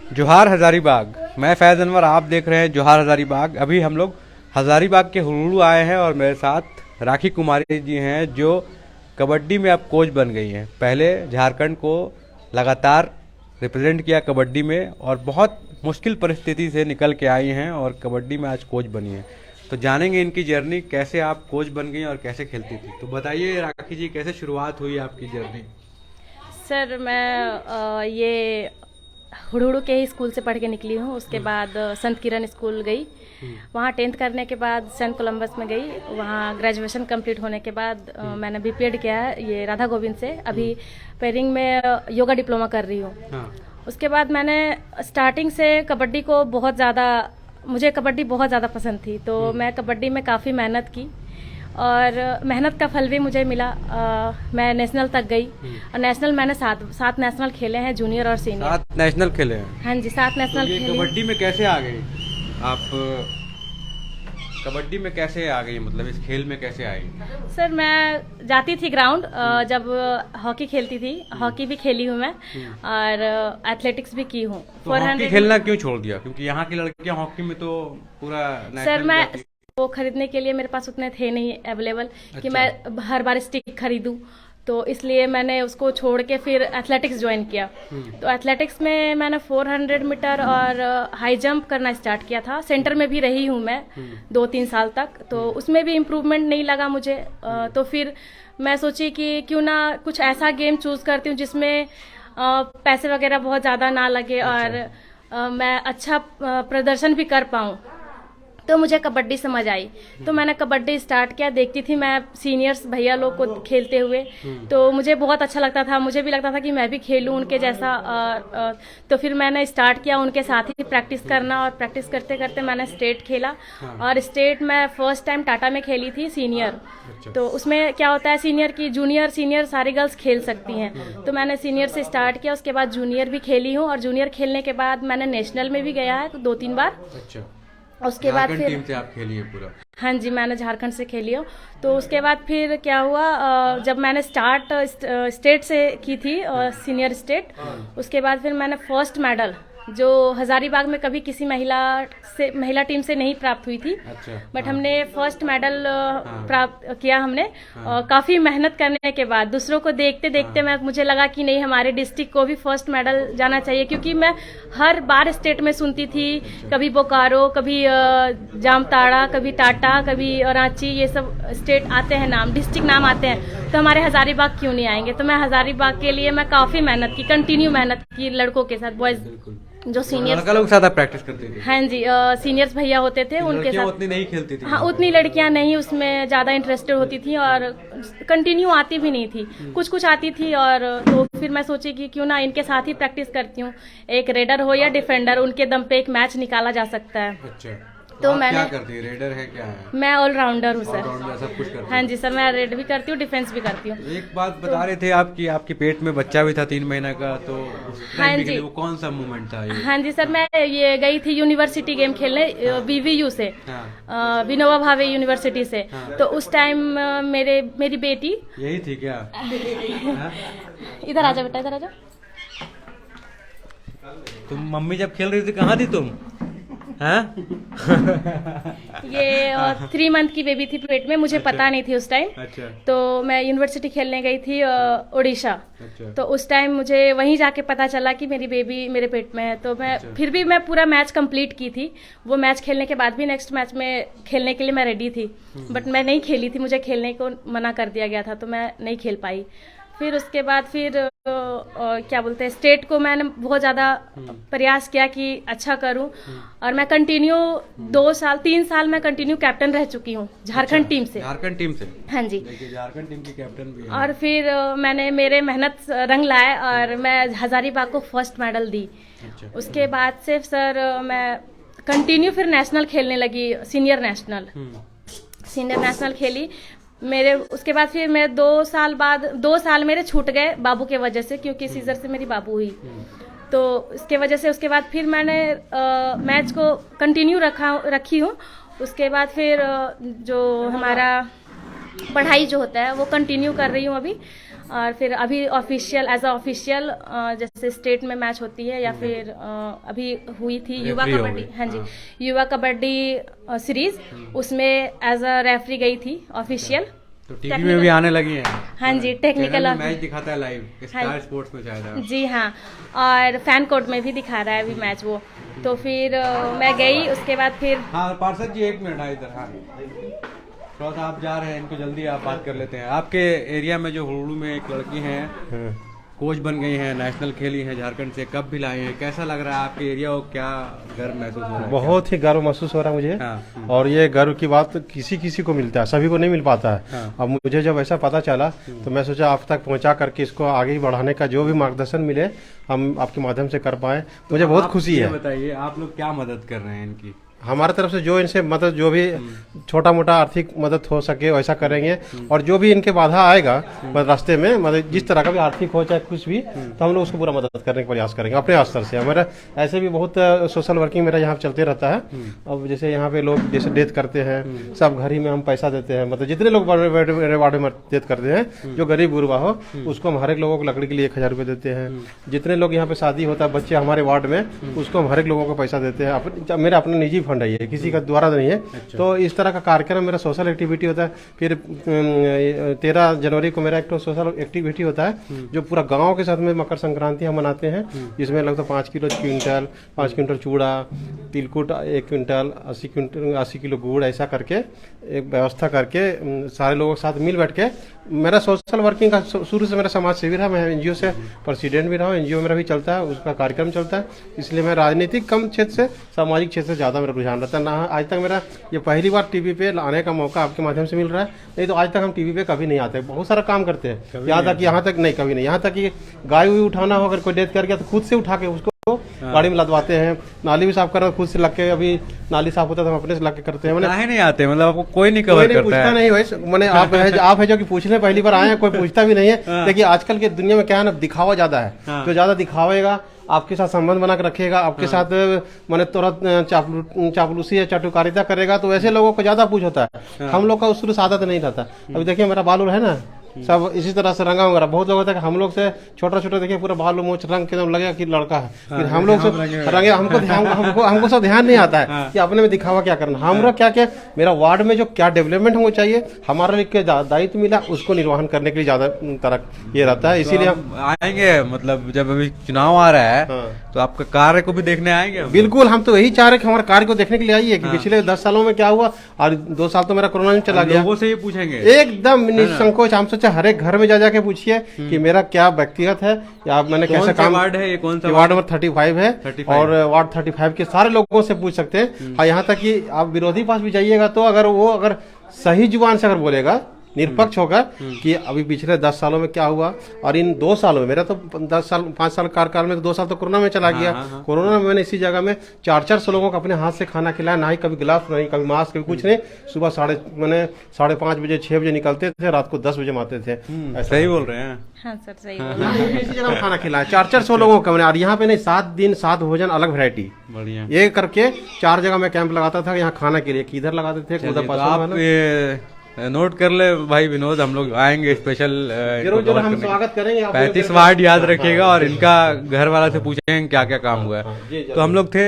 जोहार हज़ारीबाग। मैं फैज़ अनवर, आप देख रहे हैं जोहार हज़ारीबाग। अभी हम लोग हज़ारीबाग के हुडुडू आए हैं और मेरे साथ राखी कुमारी जी हैं जो कबड्डी में अब कोच बन गई हैं। पहले झारखंड को लगातार रिप्रेजेंट किया कबड्डी में और बहुत मुश्किल परिस्थिति से निकल के आई हैं और कबड्डी में आज कोच बनी हैं। तो जानेंगे इनकी जर्नी, कैसे आप कोच बन गई और कैसे खेलती थी। तो बताइए राखी जी, कैसे शुरुआत हुई आपकी जर्नी। सर मैं ये हुडुडू के ही स्कूल से पढ़ के निकली हूँ। उसके बाद संत किरण स्कूल गई, वहाँ 10th करने के बाद सेंट कोलम्बस में गई। वहाँ ग्रेजुएशन कंप्लीट होने के बाद मैंने बीपीएड किया है ये राधा गोविंद से। अभी पेरिंग में योगा डिप्लोमा कर रही हूँ। हाँ। उसके बाद मैंने स्टार्टिंग से कबड्डी को बहुत ज़्यादा, मुझे कबड्डी बहुत ज़्यादा पसंद थी, तो मैं कबड्डी में काफ़ी मेहनत की और मेहनत का फल भी मुझे मिला। मैं नेशनल तक गई और नेशनल मैंने सात नेशनल खेले हैं, जूनियर और सीनियर। 7 नेशनल खेले हैं? हाँ जी, 7 तो नेशनल ये खेले। कबड्डी में कैसे आ गई आप? कबड्डी में कैसे आ गई, मतलब इस खेल में कैसे आई? सर मैं जाती थी ग्राउंड, जब हॉकी खेलती थी, हॉकी भी खेली हूँ मैं और एथलेटिक्स भी की हूँ। तो हॉकी खेलना क्यों छोड़ दिया? क्योंकि यहाँ की लड़कियाँ हॉकी में तो पूरा सर नेशनल मैं जाती। वो खरीदने के लिए मेरे पास उतने थे नहीं अवेलेबल कि अच्छा। मैं हर बार स्टिक खरीदूं, तो इसलिए मैंने उसको छोड़ के फिर एथलेटिक्स ज्वाइन किया। तो एथलेटिक्स में मैंने 400 मीटर और हाई जंप करना स्टार्ट किया था। सेंटर में भी रही हूँ मैं 2-3 साल तक, तो उसमें भी इम्प्रूवमेंट नहीं लगा मुझे। तो फिर मैं सोची कि क्यों ना कुछ ऐसा गेम चूज करती हूँ जिसमें पैसे वगैरह बहुत ज़्यादा ना लगे और मैं अच्छा प्रदर्शन भी कर पाऊँ। तो मुझे कबड्डी समझ आई, तो मैंने कबड्डी स्टार्ट किया। देखती थी मैं सीनियर्स भैया लोग को खेलते हुए, तो मुझे बहुत अच्छा लगता था। मुझे भी लगता था कि मैं भी खेलूं उनके जैसा। तो फिर मैंने स्टार्ट किया उनके साथ ही प्रैक्टिस करना और प्रैक्टिस करते करते मैंने स्टेट खेला। और स्टेट में फर्स्ट टाइम टाटा में खेली थी सीनियर। तो उसमें क्या होता है, सीनियर की जूनियर सीनियर सारी गर्ल्स खेल सकती हैं। तो मैंने सीनियर से स्टार्ट किया, उसके बाद जूनियर भी खेली हूँ और जूनियर खेलने के बाद मैंने नेशनल में भी गया है 2-3 बार। अच्छा। उसके बाद फिर टीम से आप खेली है पूरा? हाँ जी, मैंने झारखंड से खेली हूँ। तो उसके बाद फिर क्या हुआ, जब मैंने स्टार्ट स्टेट से की थी, सीनियर स्टेट, उसके बाद फिर मैंने फर्स्ट मेडल जो हजारीबाग में कभी किसी महिला टीम से नहीं प्राप्त हुई थी। अच्छा। बट हमने फर्स्ट मेडल प्राप्त किया हमने। काफ़ी मेहनत करने के बाद, दूसरों को देखते देखते मुझे लगा कि नहीं, हमारे डिस्ट्रिक्ट को भी फर्स्ट मेडल जाना चाहिए। क्योंकि मैं हर बार स्टेट में सुनती थी, कभी बोकारो, कभी जामताड़ा, कभी टाटा, कभी रांची, ये सब स्टेट आते हैं नाम, डिस्ट्रिक्ट नाम आते हैं, तो हमारे हजारीबाग क्यों नहीं आएंगे। तो मैं हजारीबाग के लिए मैं काफ़ी मेहनत की, कंटिन्यू मेहनत की लड़कों के साथ, बॉयज जो सीनियर्स। लड़का लोग ज्यादा प्रैक्टिस करते थे? हाँ जी, सीनियर्स भैया होते थे उनके साथ। उतनी नहीं खेलती थी? हाँ, उतनी लड़कियां नहीं उसमें ज़्यादा इंटरेस्टेड होती थी और कंटिन्यू आती भी नहीं थी, कुछ कुछ आती थी। और तो फिर मैं सोची कि क्यों ना इनके साथ ही प्रैक्टिस करती हूँ, एक रेडर हो या डिफेंडर, उनके दम पे एक मैच निकाला जा सकता है। अच्छा। तो आप मैंने, क्या करती है? रेडर है क्या है? मैं ऑलराउंडर हूँ सर। ऑलराउंडर सब कुछ करती हाँ जी सर, मैं रेड भी करती हूँ, डिफेंस भी करती हूँ। एक बात बता रहे थे आप कि आपके पेट में बच्चा भी था 3 महीने का, तो उस हाँ टाइम के जी। लिए वो कौन सा मोमेंट था ये? हाँ जी सर, मैं ये गई थी यूनिवर्सिटी गेम खेलने, बीवीयू से, हाँ। विनोबा भावे यूनिवर्सिटी से। तो उस टाइम मेरी बेटी यही थी क्या? हाँ? इधर आ जा बेटा, इधर आ जा। तुम मम्मी जब खेल रही थी कहाँ थी तुम? हाँ? ये 3 मंथ की बेबी थी पेट में, मुझे पता नहीं थी उस टाइम। अच्छा। तो मैं यूनिवर्सिटी खेलने गई थी उड़ीसा। अच्छा। तो उस टाइम मुझे वहीं जाके पता चला कि मेरी बेबी मेरे पेट में है। तो मैं फिर भी मैं पूरा मैच कंप्लीट की थी। वो मैच खेलने के बाद भी नेक्स्ट मैच में खेलने के लिए मैं रेडी थी, बट मैं नहीं खेली थी, मुझे खेलने को मना कर दिया गया था, तो मैं नहीं खेल पाई। फिर उसके बाद फिर क्या बोलते हैं, स्टेट को मैंने बहुत ज़्यादा प्रयास किया कि अच्छा करूं। और मैं कंटिन्यू 2-3 साल मैं कंटिन्यू कैप्टन रह चुकी हूं झारखंड टीम से। झारखंड टीम से? हाँ जी। देखिए, झारखंड टीम की कैप्टन भी है। और फिर मैंने मेरे मेहनत रंग लाए और मैं हजारीबाग को फर्स्ट मेडल दी। अच्छा। उसके बाद से सर मैं कंटिन्यू फिर नेशनल खेलने लगी, सीनियर नेशनल खेली मेरे। उसके बाद फिर मैं 2 साल मेरे छूट गए बाबू के वजह से, क्योंकि सीजर से मेरी बाबू हुई। तो इसके वजह से उसके बाद फिर मैंने मैच को कंटिन्यू रखी हूँ। उसके बाद फिर जो हमारा पढ़ाई जो होता है वो कंटिन्यू कर रही हूँ अभी। और फिर अभी ऑफिशियल एज अ ऑफिशियल जैसे स्टेट में मैच होती है या फिर अभी हुई थी युवा रेफरी हो कबड्डी, गई, हाँ जी, हाँ। युवा कबड्डी सीरीज, उसमें एज अ रेफरी गई थी ऑफिशियल। तो टीवी में भी आने लगी हैं। हाँ जी, टेक्निकल चैनल में मैच दिखाता है लाइव, स्टार स्पोर्ट्स में शायद है। जी हाँ, और फैन कोर्ट में भी दिखा रहा है अभी मैच वो। तो फिर मैं गई, उसके बाद फिर हाँ पार्षद जी, एक मिनट, हाँ इधर, हाँ थोड़ा सा आप जा रहे हैं, इनको जल्दी आप बात कर लेते हैं। आपके एरिया में जो हुड़ू में एक लड़की हैं, कोच बन गई हैं, नेशनल खेली हैं झारखंड से, कब भी लाई हैं, कैसा लग रहा है आपके एरिया को, क्या गर्व महसूस हो रहा है? बहुत ही गर्व महसूस हो रहा है मुझे। हाँ। और ये गर्व की बात किसी किसी को मिलता है, सभी को नहीं मिल पाता है। हाँ। अब मुझे जब ऐसा पता चला तो मैं सोचा आप तक पहुंचा करके इसको आगे बढ़ाने का जो भी मार्गदर्शन मिले हम आपके माध्यम से कर पाए, मुझे बहुत आप खुशी ये है। बताइए, आप लोग क्या मदद कर रहे हैं इनकी? हमारे तरफ से जो इनसे मदद, जो भी छोटा मोटा आर्थिक मदद हो सके वैसा करेंगे। और जो भी इनके बाधा आएगा मतलब रास्ते में, मतलब जिस तरह का भी आर्थिक हो चाहे कुछ भी, तो हम लोग उसको पूरा मदद करने का प्रयास करेंगे अपने स्तर से। हमारा ऐसे भी बहुत सोशल वर्किंग मेरा यहाँ चलते रहता है। अब जैसे यहाँ पे लोग जैसे डेथ करते हैं, सब घर ही में हम पैसा देते हैं, मतलब जितने लोग बड़े वार्ड में डेथ करते हैं, जो गरीब गुरबा हो, उसको हम हर एक लोगों को लकड़ी के लिए 1000 रुपये देते हैं। जितने लोग यहाँ पे शादी होता है बच्चे हमारे वार्ड में, उसको हम हर एक लोगों को पैसा देते हैं। मेरा अपना निजी फंड है ये, किसी का द्वारा नहीं है। अच्छा। तो इस तरह का कार्यक्रम मेरा सोशल एक्टिविटी होता है। फिर 13 जनवरी को मेरा एक तो सोशल एक्टिविटी होता है जो पूरा गांव के साथ में मकर संक्रांति हम मनाते हैं, जिसमें लगभग 5 क्विंटल चूड़ा, तिलकुट 1 क्विंटल, 80 किलो गुड़, ऐसा करके एक व्यवस्था करके सारे लोगों के साथ मिल बैठ के। मेरा सोशल वर्किंग का शुरू से मेरा समाज सेवी रहा, मैं एनजीओ से प्रेसिडेंट भी रहा हूँ, एनजीओ मेरा भी चलता है, उसका कार्यक्रम चलता है। इसलिए मैं राजनीतिक कम क्षेत्र से सामाजिक क्षेत्र से ज्यादा मेरा रुझान रहता है। ना आज तक मेरा ये पहली बार टीवी पे आने का मौका आपके माध्यम से मिल रहा है, नहीं तो आज तक हम टीवी पे कभी नहीं आते। बहुत सारा काम करते हैं, यहाँ तक नहीं, कभी नहीं, यहाँ तक कि गाय हुई उठाना हो, अगर कोई डेथ कर गया तो खुद से उठा के उसको गाड़ी में लदवाते हैं। नाली भी साफ करना खुद से लग के, अभी नाली साफ होता है तो हम अपने से लग के करते हैं। मैंने काहे नहीं आते, मतलब आपको कोई नहीं कवर करता पूछता है? नहीं वैसे, मैंने आप है जो कि पूछने पहली बार आए हैं, कोई पूछता भी नहीं है। देखिए आजकल के दुनिया में क्या है ना, दिखावा ज्यादा है। जो ज्यादा दिखावेगा, आपके साथ संबंध बना के रखेगा, आपके साथ मैंने तुरंत चापलूसी या चाटुकारिता करेगा, तो ऐसे लोगों को ज्यादा पूछ होता है। हम लोग का उस शुरू से आदत नहीं रहता। अभी देखिए मेरा बाल है ना, सब इसी तरह से रंगा वगैरह। बहुत लोग होता है कि हम लोग से छोटा छोटा देखिए पूरा बाल मोच रंग के लगेगा कि लड़का है, फिर हम लोग से रंगे, हमको सब ध्यान नहीं आता है कि अपने में दिखावा क्या करना। हमारा क्या क्या मेरा वार्ड में जो क्या डेवलपमेंट होना चाहिए, हमारा लिए दायित्व मिला, उसको निर्वहन करने के लिए ज्यादा तरह ये रहता है। इसीलिए हम आएंगे, मतलब जब अभी चुनाव आ रहा है तो आपका कार्य को भी देखने आएंगे? बिल्कुल, हम तो यही चाह रहे हैं कि हमारे कार्य को देखने के लिए आइए कि पिछले 10 सालों में क्या हुआ, और 2 साल तो मेरा कोरोना में चला गया। लोगों से ये पूछेंगे एकदम निसंकोच, हम सोचे हर एक घर में जा जाके पूछिए कि मेरा क्या व्यक्तिगत है या मैंने कैसे काम। वार्ड है ये, कौन सा वार्ड नंबर 35 है 35। और वार्ड 35 के सारे लोगों से पूछ सकते हैं। और यहाँ तक कि आप विरोधी पास भी जाइएगा तो अगर सही जुबान से अगर बोलेगा, निष्पक्ष होगा कि अभी पिछले 10 सालों में क्या हुआ, और इन 2 सालों में, मेरा तो 5 साल कार्यकाल में 2 साल तो कोरोना में चला गया। कोरोना में मैंने इसी जगह में 400 लोगों को अपने हाथ से खाना खिलाया, ना ही कभी गिलास, नहीं कभी मास्क, कभी कुछ नहीं। सुबह 5:30 बजे 6 बजे निकलते थे, रात को 10 बजे आते थे। सही बोल रहे हैं? हाँ सर, सही बोल रहे हैं। इसी जगह खाना खिलाया 400 लोगों को मैंने, और यहाँ पे नहीं 7 दिन 7 भोजन, अलग वैरायटी, बढ़िया। ये करके 4 जगह मैं कैंप लगाता था यहाँ खाना के लिए। किधर लगाते थे, तो आप ये नोट कर ले भाई विनोद, हम लोग आएंगे स्पेशल, जरूर हम स्वागत करेंगे। 35 वार्ड याद रखिएगा, और इनका घर वाला से पूछेंगे क्या क्या काम हुआ है। तो हम लोग थे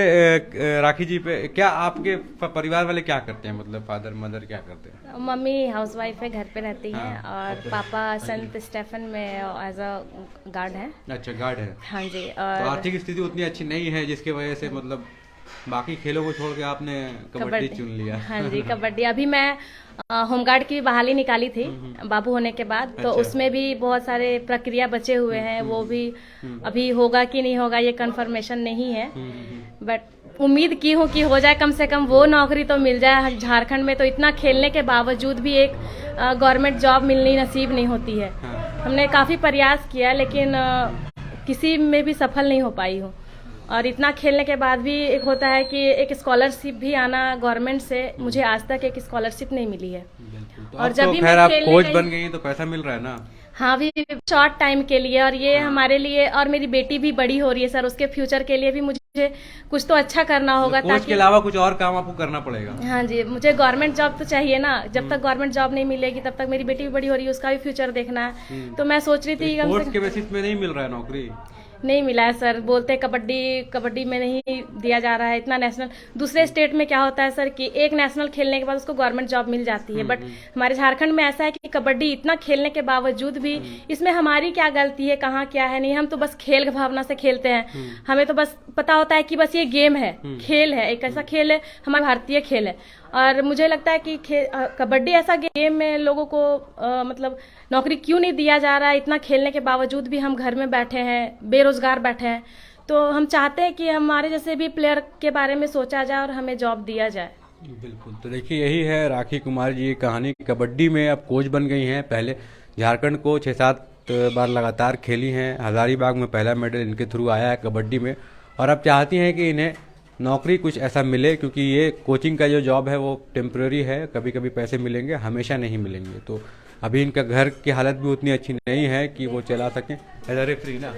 राखी जी पे, क्या आपके परिवार वाले क्या करते हैं, मतलब फादर मदर क्या करते हैं? मम्मी हाउसवाइफ है, घर पे रहती है, और पापा संत स्टेफन में एज अ गार्ड है। अच्छा, गार्ड है। हाँ जी। तो और आर्थिक स्थिति उतनी अच्छी नहीं है जिसकी वजह से मतलब बाकी खेलों को छोड़ के आपने कबड्डी चुन लिया? हाँ जी, कबड्डी। अभी मैं होमगार्ड की बहाली निकाली थी बाबू होने के बाद, तो अच्छा। उसमें भी बहुत सारे प्रक्रिया बचे हुए हैं, वो भी अभी होगा कि नहीं होगा ये कंफर्मेशन नहीं है, बट उम्मीद की हूँ कि हो जाए, कम से कम वो नौकरी तो मिल जाए। झारखंड में तो इतना खेलने के बावजूद भी एक गवर्नमेंट जॉब मिलनी नसीब नहीं होती है। हमने काफी प्रयास किया, लेकिन किसी में भी सफल नहीं हो पाई हूँ। और इतना खेलने के बाद भी एक होता है कि एक स्कॉलरशिप भी आना गवर्नमेंट से, मुझे आज तक एक स्कॉलरशिप नहीं मिली है। तो और जब जब भी भी खैर मैं आप खेलने कोच गई- बन गई हैं तो पैसा मिल रहा है ना? हाँ, भी शॉर्ट टाइम के लिए, और ये हमारे लिए, और मेरी बेटी भी बड़ी हो रही है सर, उसके फ्यूचर के लिए भी मुझे मुझे कुछ तो अच्छा करना होगा कोच के ताकि अलावा कुछ और काम आपको करना पड़ेगा। हाँ जी, मुझे गवर्नमेंट जॉब तो चाहिए ना। जब तक गवर्नमेंट जॉब नहीं मिलेगी तब तक मेरी बेटी भी बड़ी हो रही है, उसका भी फ्यूचर देखना है। तो मैं सोच रही थी कम से स्पोर्ट्स के बेसिस में नहीं मिल रहा है नौकरी। नहीं मिला है सर। बोलते हैं कबड्डी में नहीं दिया जा रहा है इतना नेशनल। दूसरे स्टेट में क्या होता है सर कि एक नेशनल खेलने के बाद उसको गवर्नमेंट जॉब मिल जाती है, बट हमारे झारखंड में ऐसा है कि कबड्डी इतना खेलने के बावजूद भी इसमें हमारी क्या गलती है, कहाँ क्या है नहीं। हम तो बस खेल की भावना से खेलते हैं। हमें तो बस पता होता है कि बस ये गेम है, खेल है, एक ऐसा खेल है, हमारा भारतीय खेल है। और मुझे लगता है कि कबड्डी ऐसा गेम में लोगों को मतलब नौकरी क्यों नहीं दिया जा रहा है। इतना खेलने के बावजूद भी हम घर में बैठे हैं, बेरोजगार बैठे हैं। तो हम चाहते हैं कि हमारे जैसे भी प्लेयर के बारे में सोचा जाए और हमें जॉब दिया जाए। बिल्कुल। तो देखिए यही है राखी कुमारी जी की कहानी। कबड्डी में अब कोच बन गई हैं। पहले झारखंड को 6-7 बार लगातार खेली हैं। हजारीबाग में पहला मेडल इनके थ्रू आया है कबड्डी में, और अब चाहती हैं कि इन्हें नौकरी कुछ ऐसा मिले, क्योंकि ये कोचिंग का जो जॉब है वो टेम्प्रेरी है, कभी कभी पैसे मिलेंगे, हमेशा नहीं मिलेंगे। तो अभी इनका घर की हालत भी उतनी अच्छी नहीं है कि वो चला सकें। एज अ रेफरी ना,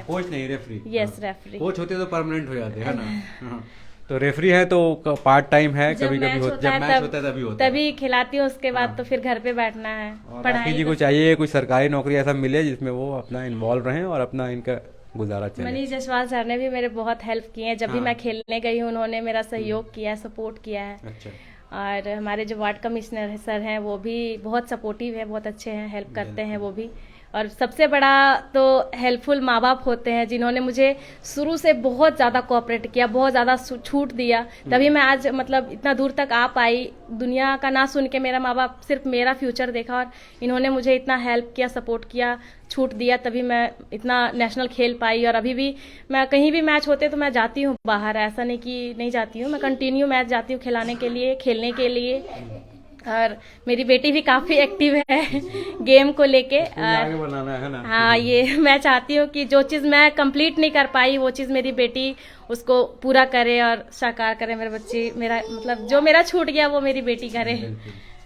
कोच नहीं रेफरी। Yes referee. कोच होते तो परमानेंट हो जाते है ना। हाँ। तो रेफरी है तो पार्ट टाइम है, कभी कभी जब मैच होता है तभी होता है, तभी खिलाती हूँ। उसके बाद तो फिर घर पे बैठना है। राखी जी को चाहिए कुछ सरकारी नौकरी ऐसा मिले जिसमें वो अपना इन्वॉल्व रहें और अपना इनका गुजारा चले। मनीष जायसवाल सर ने भी मेरे बहुत हेल्प की है। जब भी मैं खेलने गई हूँ उन्होंने मेरा सहयोग किया है, सपोर्ट किया है। अच्छा। और हमारे जो वार्ड कमिश्नर सर हैं वो भी बहुत सपोर्टिव है, बहुत अच्छे हैं, हेल्प करते हैं वो भी। और सबसे बड़ा तो हेल्पफुल माँ बाप होते हैं, जिन्होंने मुझे शुरू से बहुत ज़्यादा कोऑपरेट किया, बहुत ज़्यादा छूट दिया। तभी मैं आज मतलब इतना दूर तक आ पाई। दुनिया का ना सुन के मेरा माँ बाप सिर्फ मेरा फ्यूचर देखा और इन्होंने मुझे इतना हेल्प किया, सपोर्ट किया, छूट दिया, तभी मैं इतना नेशनल खेल पाई। और अभी भी मैं कहीं भी मैच होते तो मैं जाती हूँ बाहर, ऐसा नहीं कि नहीं जाती हूँ। मैं कंटिन्यू मैच जाती हूँ खिलाने के लिए, खेलने के लिए। और मेरी बेटी भी काफी एक्टिव है गेम को लेके। आगे बनाना है ना। हाँ, ये मैं चाहती हूँ कि जो चीज मैं कंप्लीट नहीं कर पाई वो चीज मेरी बेटी उसको पूरा करे और साकार करे। मेरे बच्चे मेरा मतलब जो मेरा छूट गया वो मेरी बेटी करे।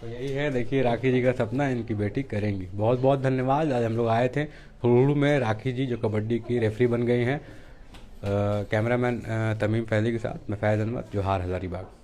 तो यही है, देखिए राखी जी का सपना इनकी बेटी करेंगी। बहुत बहुत धन्यवाद। आज हम लोग आए थे हुड़ुहु में राखी जी जो कबड्डी की रेफरी बन गई हैं। कैमरामैन तमीम फैजी के साथ मैं फैज़ अनवर, जोहार हजारीबाग।